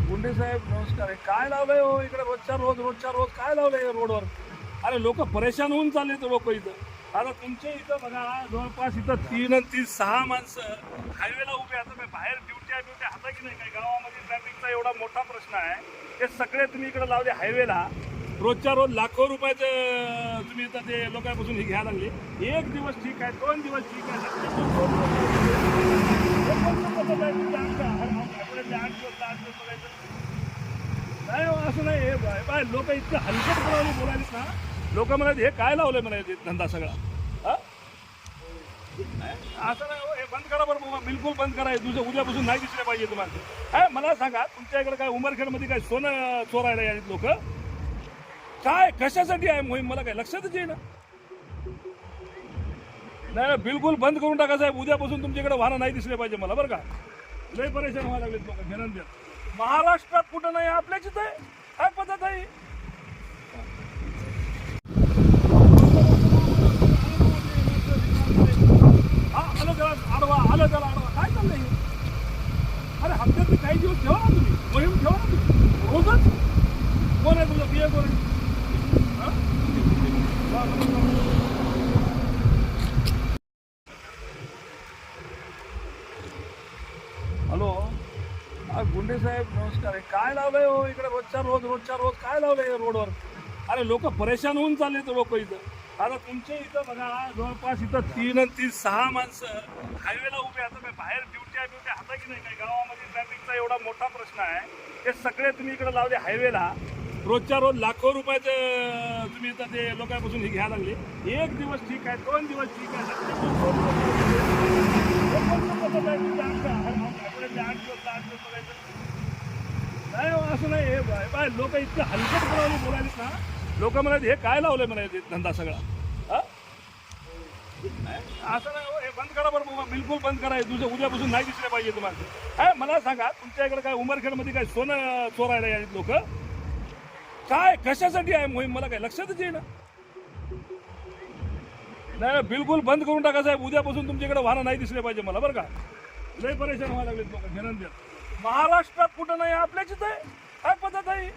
गुंडे साहेब नमस्कार. काय लावलंय हो इकडे रोजच्या रोज काय लावलंय रोडवर? अरे लोक परेशान होऊन चालले लोक इथं. आता तुमच्या इथं बघा जवळपास इथं 3 आणि 3 6 माणसं हायवेला उभे. आता काय बाहेर ड्युट्या हाता की नाही? काय गावामध्ये ट्रॅफिकचा एवढा मोठा प्रश्न आहे. ते सगळे तुम्ही इकडे लावले हायवेला. रोजच्या रोज लाखो रुपयाचं तुम्ही इथं ते लोकांपासून हे घ्यायला लागले. एक दिवस ठीक आहे, 2 दिवस ठीक आहे, नाही हो, असं नाही. हे बाय लोक इतकं हलकटपणाने बोलायलेत ना. लोक म्हणाले हे काय लावलंय म्हणायचे धंदा सगळा. हा असं नाही हो, हे बंद करा बरं बाबा, बिलकुल बंद करा. उद्यापासून नाही दिसले पाहिजे तुम्हाला. काय मला सांगा, तुमच्या इकडे काय उमरखेडमध्ये काय सोनं चोरायला यायचे लोक? काय कशासाठी आहे मोहीम मला काय लक्षातच येईना. नाही बिलकुल बंद करून टाका साहेब. उद्यापासून तुमच्याकडे वाहनं नाही दिसले पाहिजे मला बरं का. लय परेशान व्हायला लागलेत लोक घेणं. महाराष्ट्रात कुठं नाही, आपल्याच इथं आहे. काय पद्धत आहे? हा आलं त्याला आडवा, काय चाललंय? अरे हप्त्यातले काही दिवस ठेवा ना तुम्ही, मोहीम ठेवा ना तुम्ही रोजच. कोण आहे तुझं बिया कोण आहे? हॅलो, गुंडे साहेब नमस्कार. काय लावलंय हो इकडे रोजच्या रोज काय लावलंय रोडवर? अरे लोक परेशान होऊन चालले लोक इथं. आता तुमच्या इथं बघा जवळपास इथं 3 आणि 3 6 माणसं हायवेला उभे. आता काय बाहेर ड्युट्या हाता की नाही? काय गावामध्ये ट्रॅफिकचा एवढा मोठा प्रश्न आहे. ते सगळे तुम्ही इकडे लावले हायवेला. रोजच्या रोज लाखो रुपयाचं तुम्ही इथं ते लोकांपासून हे घ्यायला लागले. एक दिवस ठीक आहे, 2 दिवस ठीक आहे, नाही हो, असं नाही. हे बाय लोक इतकं हलकटपणाने बोलायलेत ना. लोक म्हणाले हे काय लावलंय म्हणायचे धंदा सगळा. हा असं नाही हो, हे बंद करा बरं बाबा, बिलकुल बंद करा. उद्यापासून नाही दिसले पाहिजे तुम्हाला. काय मला सांगा, तुमच्या इकडे काय उमरखेडमध्ये काय सोनं चोरायला यायचे लोक? काय कशासाठी आहे मोहीम मला काय लक्षातच येईना. नाही बिलकुल बंद करून टाका साहेब. उद्यापासून तुमच्याकडे वाहनं नाही दिसले पाहिजे मला बरं का. लय परेशान व्हायला लागलेत लोक घेणं. महाराष्ट्रात कुठं नाही, आपल्याच इथं आहे. काय पद्धत आहे?